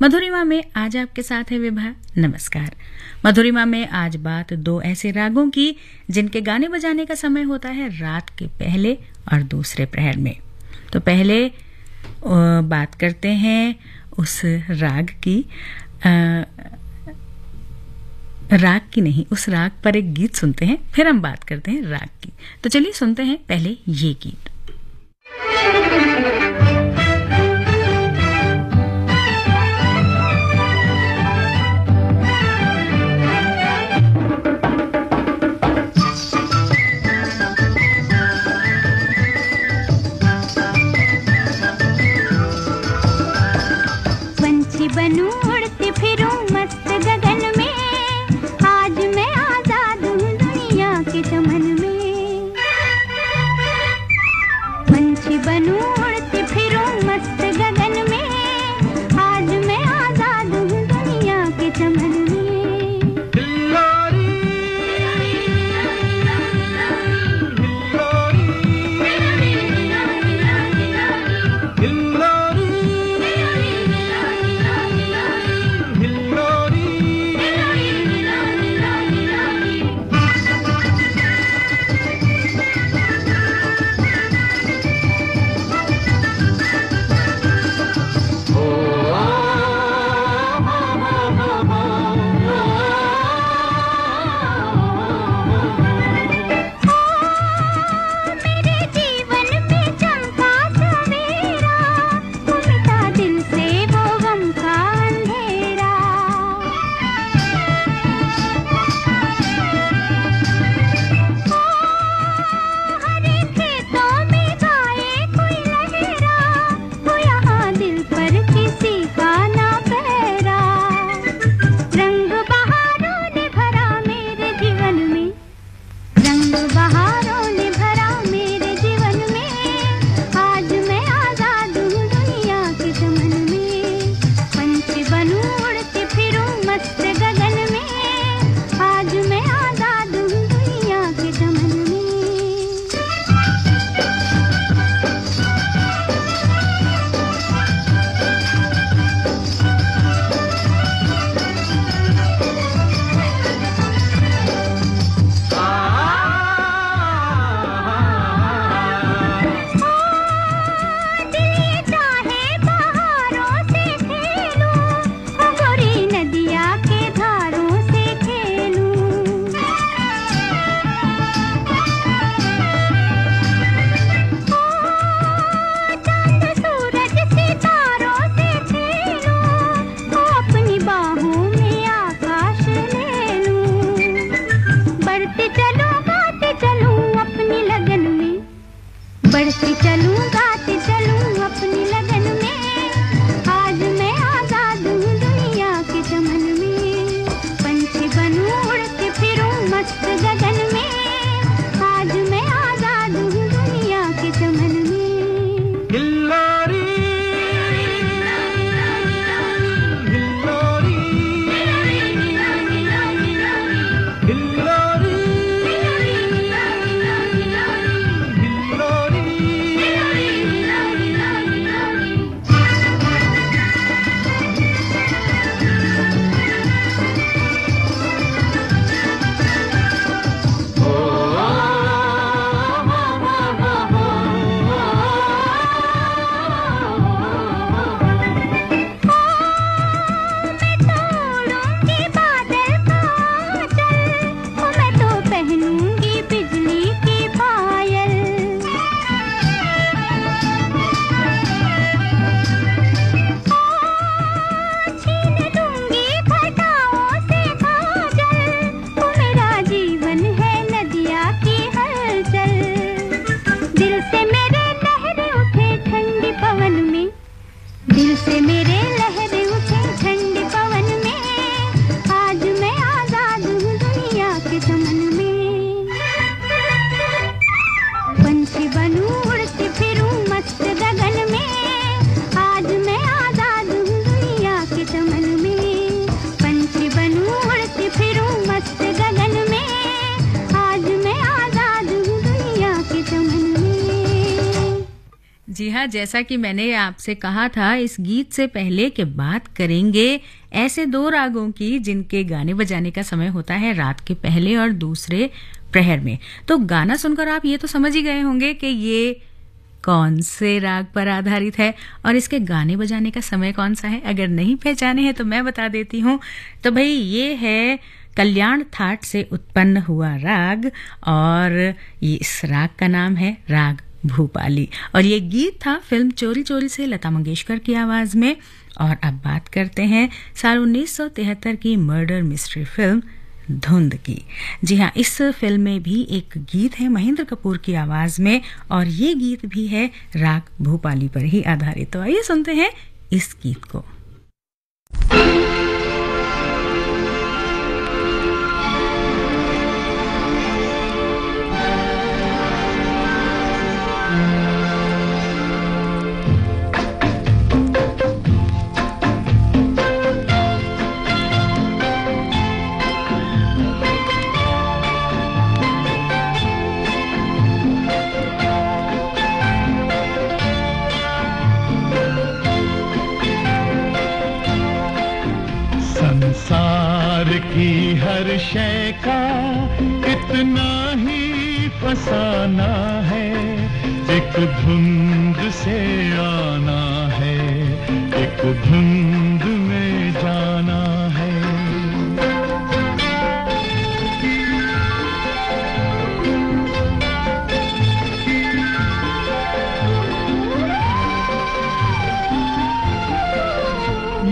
मधुरिमा में आज आपके साथ है विभा। नमस्कार। मधुरिमा में आज बात दो ऐसे रागों की जिनके गाने बजाने का समय होता है रात के पहले और दूसरे प्रहर में। तो पहले बात करते हैं उस राग की, उस राग पर एक गीत सुनते हैं, फिर हम बात करते हैं राग की। तो चलिए सुनते हैं पहले ये गीत। बनूं उड़ती फिरूं मस्त गगन में, आज मैं आजाद हूँ दुनिया के चमन में। पंछी बनूं उड़ती फिरूं मस्त गगन में, आज मैं आजाद हूँ दुनिया के चमन में। हाँ, जैसा कि मैंने आपसे कहा था इस गीत से पहले कि बात करेंगे ऐसे दो रागों की जिनके गाने बजाने का समय होता है रात के पहले और दूसरे प्रहर में। तो गाना सुनकर आप ये तो समझ ही गए होंगे कि ये कौन से राग पर आधारित है और इसके गाने बजाने का समय कौन सा है। अगर नहीं पहचाने हैं तो मैं बता देती हूँ। तो भाई ये है कल्याण थाट से उत्पन्न हुआ राग और ये इस राग का नाम है राग भूपाली और ये गीत था फिल्म चोरी चोरी से लता मंगेशकर की आवाज में। और अब बात करते हैं साल 1973 की मर्डर मिस्ट्री फिल्म धुंध की। जी हाँ, इस फिल्म में भी एक गीत है महेंद्र कपूर की आवाज में और ये गीत भी है राग भूपाली पर ही आधारित। तो आइए सुनते हैं इस गीत को। संसार की हर शय का इतना ही फसाना है, एक धुंध से आना है, एक धुंध में जाना है।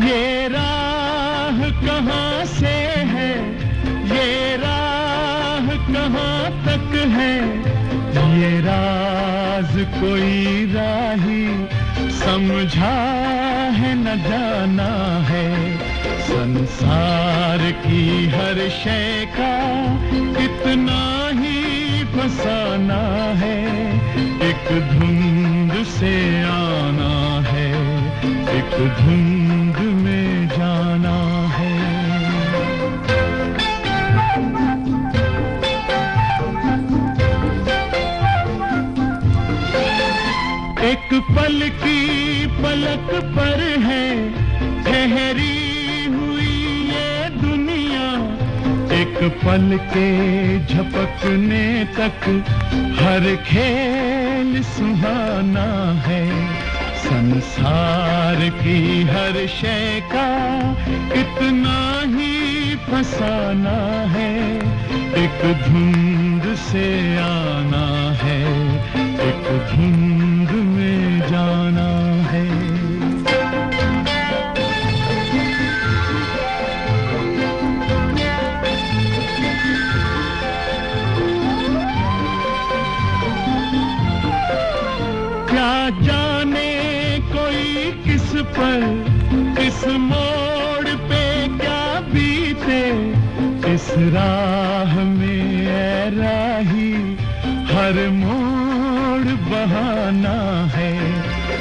ये राह कहाँ से है, ये राह कहाँ तक है, ये राज कोई राही समझा है न जाना है। संसार की हर शय का इतना ही फसाना है, एक धुंध से आना है, एक धुंध में जाना है। एक पल की पलक पर है ठहरी हुई ये दुनिया, एक पल के झपकने तक हर खेल सुहाना है। संसार की हर शय का इतना ही फसाना है, एक धुंध से आना है, एक धुंध में जाना है। क्या जाने कोई किस पर, किस मोड़ पे क्या बीते, इस राह में ऐ राही हर मोड़ बहाना है।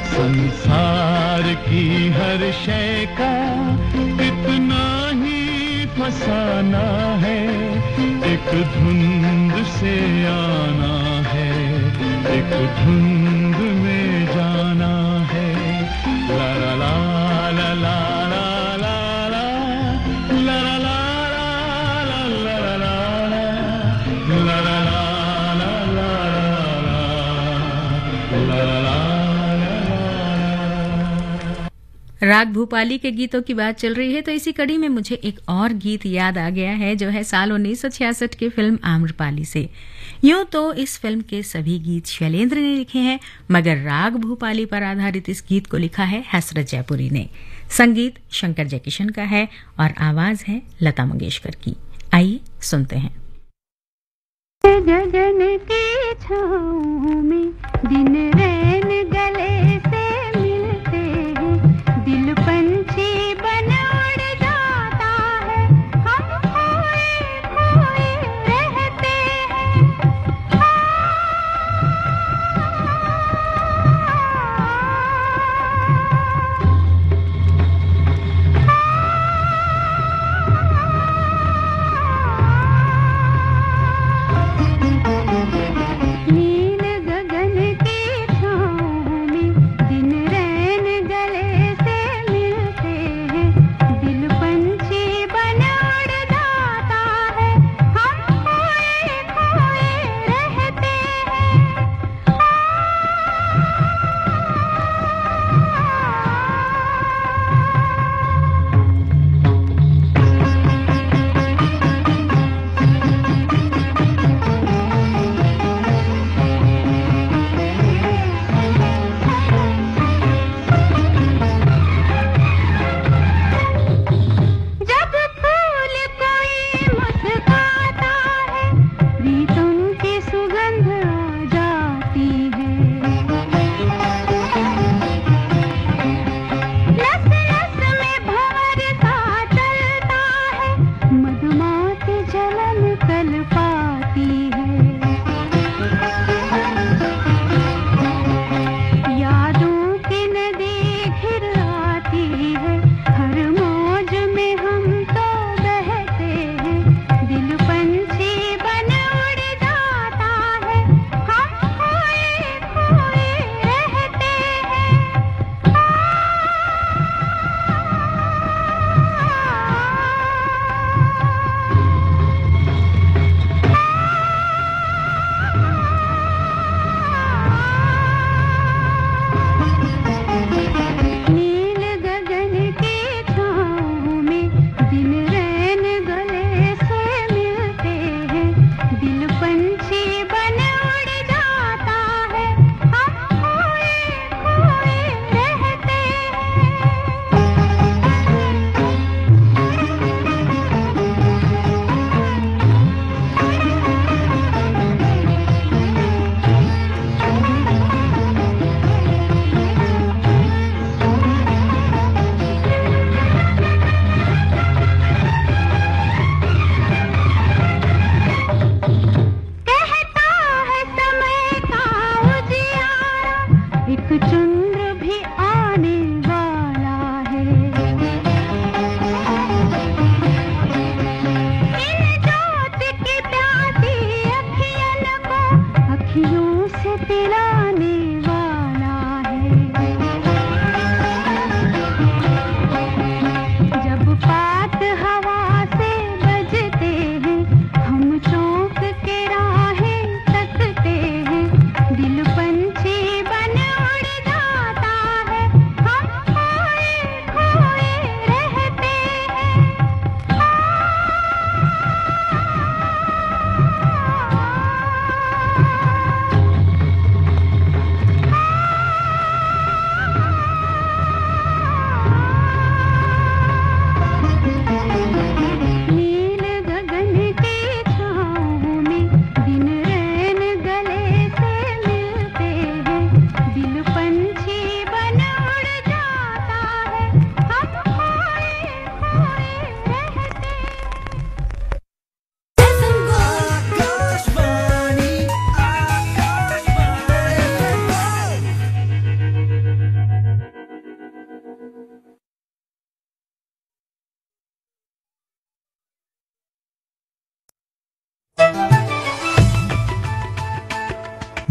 संसार की हर शय का इतना ही फसाना है, एक धुंध से आना है, एक धुंध में जाना है। ला ला ला ला ला ला ला ला ला ला राग भूपाली के गीतों की बात चल रही है तो इसी कड़ी में मुझे एक और गीत याद आ गया है जो है साल 1966 की फिल्म आम्रपाली से। यूं तो इस फिल्म के सभी गीत शैलेंद्र ने लिखे हैं, मगर राग भूपाली पर आधारित इस गीत को लिखा है हसरत जयपुरी ने। संगीत शंकर जयकिशन का है और आवाज है लता मंगेशकर की। आइए सुनते हैं। गगन की छाँव में दिन रैन गले से मिलते हैं, दिल पंछी बन उड़ जाता है, हम खोए खोए रहते हैं। नील गगन की छाँव में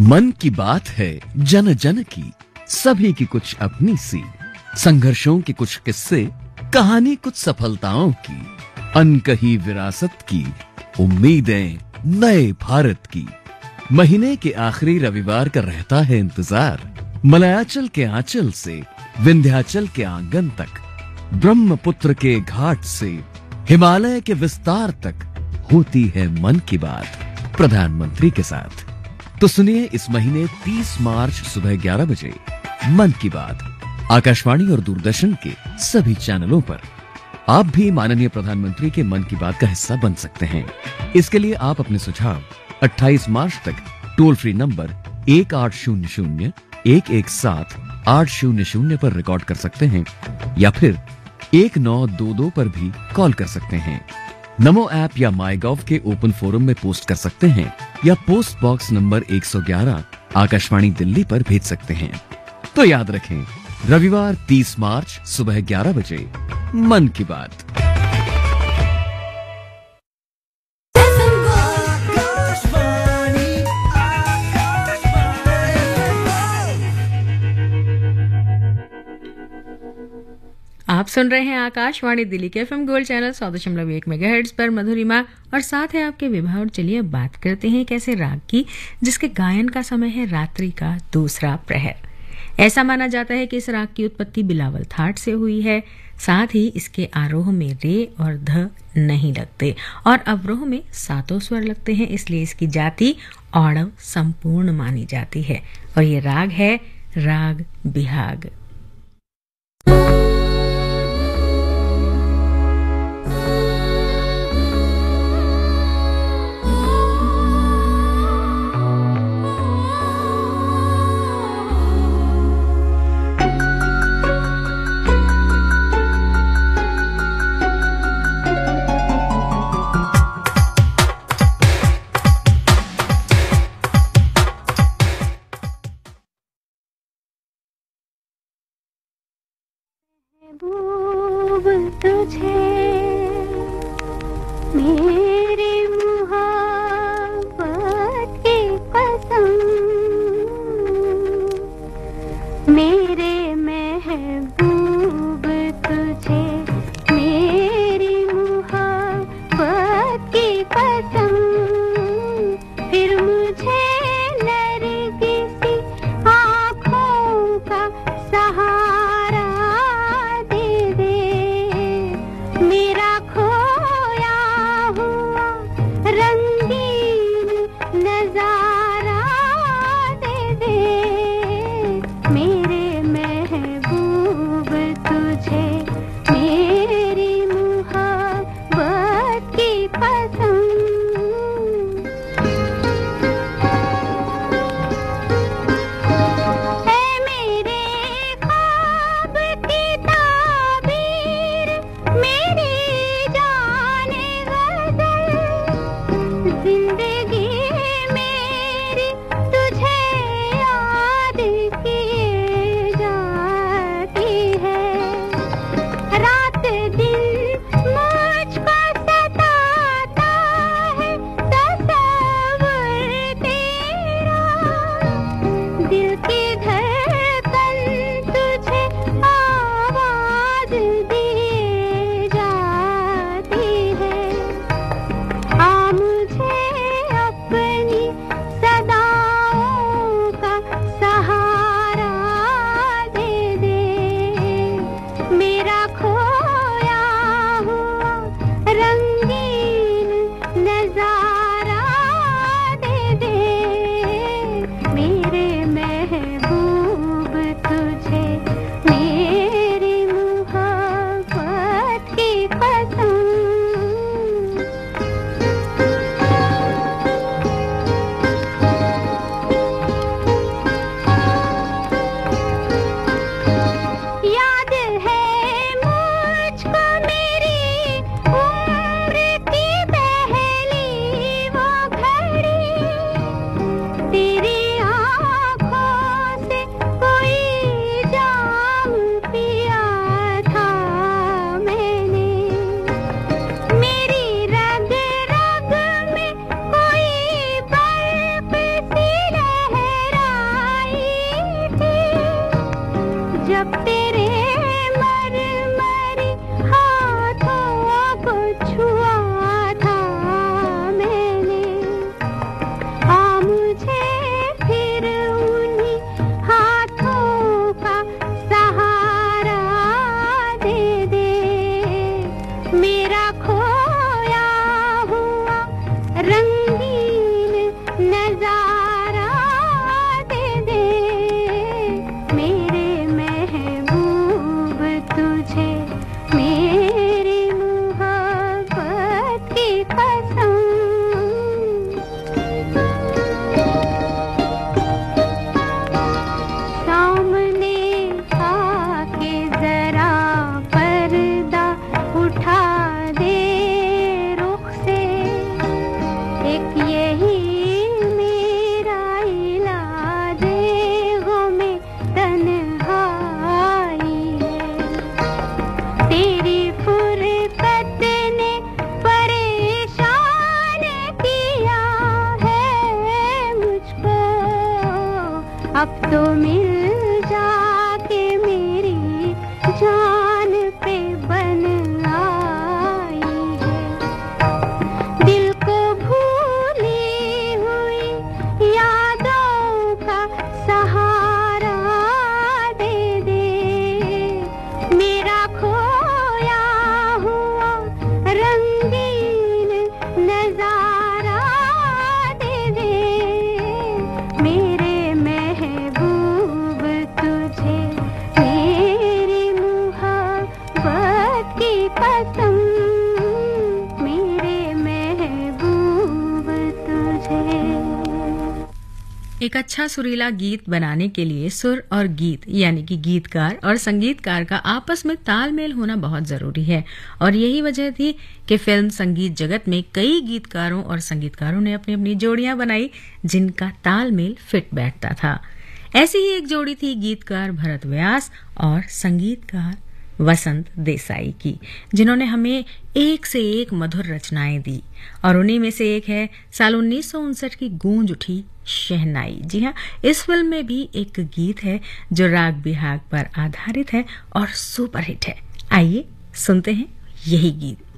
मन की बात है जन जन की, सभी की कुछ अपनी सी, संघर्षों के कुछ किस्से, कहानी कुछ सफलताओं की, अनकही विरासत की, उम्मीदें नए भारत की। महीने के आखिरी रविवार का रहता है इंतजार, मलयाचल के आंचल से विंध्याचल के आंगन तक, ब्रह्मपुत्र के घाट से हिमालय के विस्तार तक होती है मन की बात प्रधानमंत्री के साथ। तो सुनिए इस महीने 30 मार्च सुबह 11 बजे मन की बात आकाशवाणी और दूरदर्शन के सभी चैनलों पर। आप भी माननीय प्रधानमंत्री के मन की बात का हिस्सा बन सकते हैं। इसके लिए आप अपने सुझाव 28 मार्च तक टोल फ्री नंबर 1800-117-800 पर रिकॉर्ड कर सकते हैं या फिर 1922 पर भी कॉल कर सकते हैं। नमो ऐप या माई गॉव के ओपन फोरम में पोस्ट कर सकते हैं या post box number 111 Akashvani Delhi पर भेज सकते हैं। तो याद रखें, रविवार 30 मार्च सुबह 11 बजे मन की बात। आप सुन रहे हैं आकाशवाणी दिल्ली के एफएम गोल्ड चैनल 100.1 मेगाहर्ट्ज पर मधुरिमा, और साथ है आपके विभा। और चलिए अब बात करते हैं एक ऐसे राग की जिसके गायन का समय है रात्रि का दूसरा प्रहर। ऐसा माना जाता है कि इस राग की उत्पत्ति बिलावल थाट से हुई है। साथ ही इसके आरोह में रे और ध नहीं लगते और अवरोह में सातों स्वर लगते हैं, इसलिए इसकी जाति औड़व संपूर्ण मानी जाती है। और ये राग है राग बिहाग। महबूब तुझे मेरी मुहब्बत की कसम, मेरे महबूब तुझे मेरी मुहब्बत की कसम, फिर मुझे नरगिसी आँखों का सहारा मेरा खोया कसम मेरे महबूब तुझे। एक अच्छा सुरीला गीत बनाने के लिए सुर और गीत यानी कि गीतकार और संगीतकार का आपस में तालमेल होना बहुत जरूरी है और यही वजह थी कि फिल्म संगीत जगत में कई गीतकारों और संगीतकारों ने अपनी अपनी जोड़ियां बनाई जिनका तालमेल फिट बैठता था। ऐसी ही एक जोड़ी थी गीतकार भरत व्यास और संगीतकार वसंत देसाई की, जिन्होंने हमें एक से एक मधुर रचनाएं दी और उन्हीं में से एक है साल 1959 की गूंज उठी शहनाई। जी हाँ, इस फिल्म में भी एक गीत है जो राग बिहाग पर आधारित है और सुपरहिट है। आइए सुनते हैं यही गीत।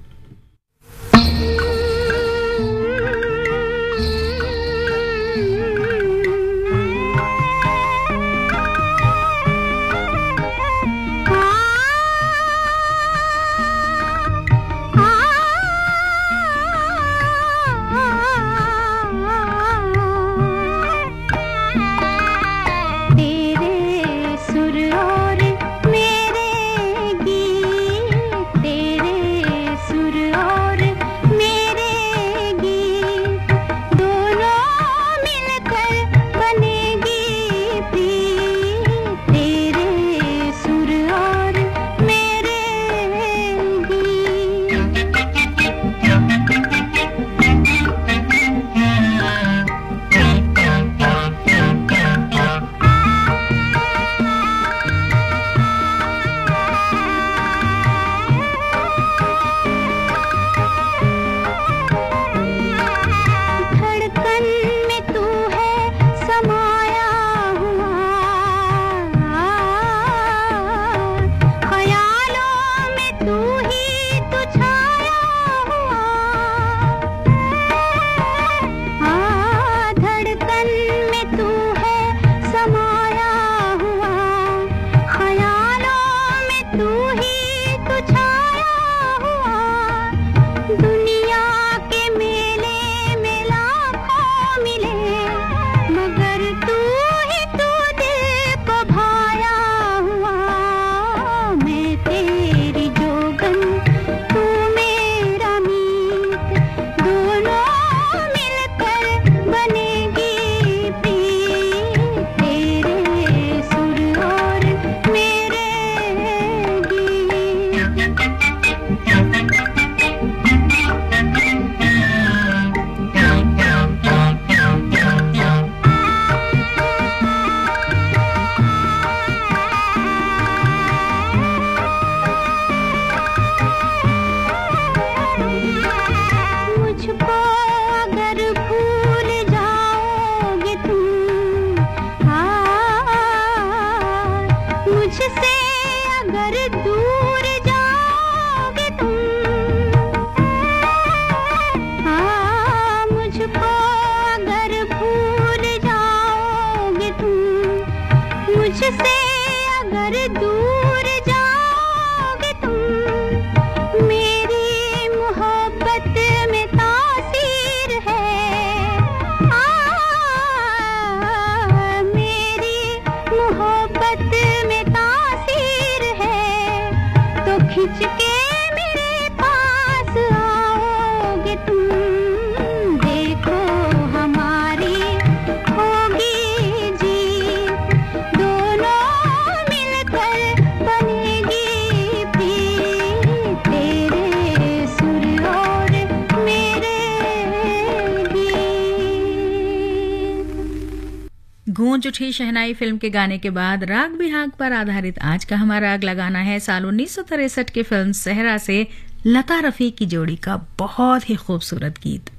गूंज उठी शहनाई फिल्म के गाने के बाद राग बिहाग पर आधारित आज का हमारा राग लगाना है साल 1963 की फिल्म सहरा से लता रफी की जोड़ी का बहुत ही खूबसूरत गीत।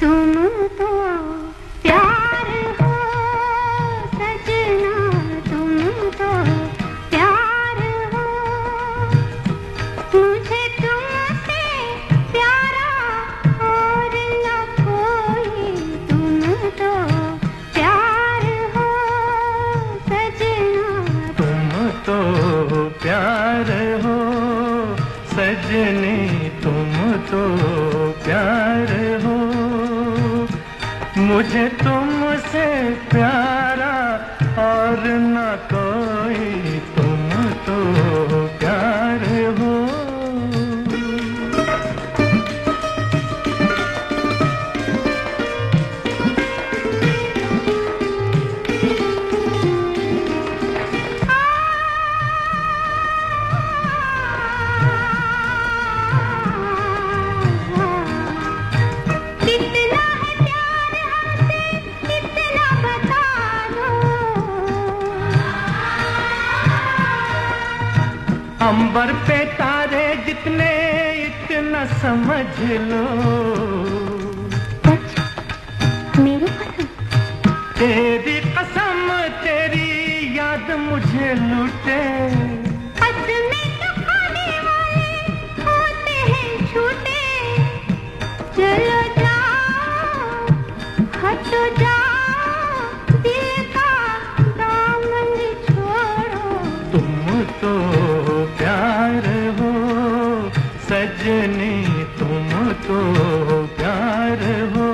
तुम तो प्यार हो सजना, तुम तो प्यार हो, मुझे तुमसे प्यारा और न कोई, तुम तो प्यार हो सजना, तुम तो प्यार हो सजनी, तुम तो प्यार हो, मुझे तुमसे प्यारा और न कोई, तुम तो अंबर पे तारे जितने इतना समझ लो। मेरी कसम, तेरी कसम, तेरी याद मुझे लूटे। कसमें तो खाने वाले होते हैं झूठे। चलो जाओ, हटो जाओ, दिल का दामन छोड़ो। तुम तो प्यार हो सजनी, तुम तो प्यार हो।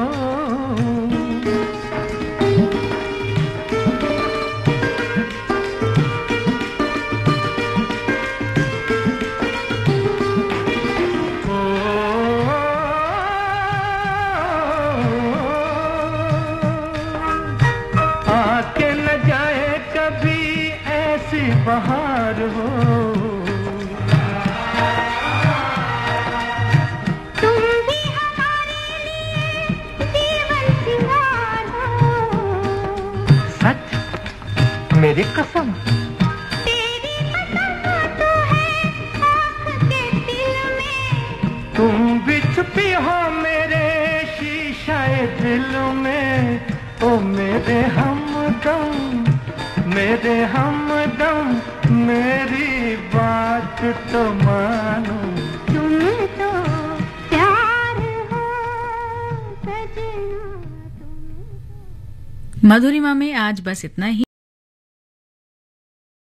आके न जाए कभी ऐसी बहार हो। तुम भी हमारे लिए जीवन सिंगार हो। सच, मेरी कसम। तेरी कसम तो है आँख के दिल में। तुम भी छुपी हो मेरे शीशाए दिल में। ओ मेरे हमदम, मेरे हमदम, मेरी बात तो मानो। तुम तो प्यार हो सजना, तुम मधुरिमा में आज बस इतना ही।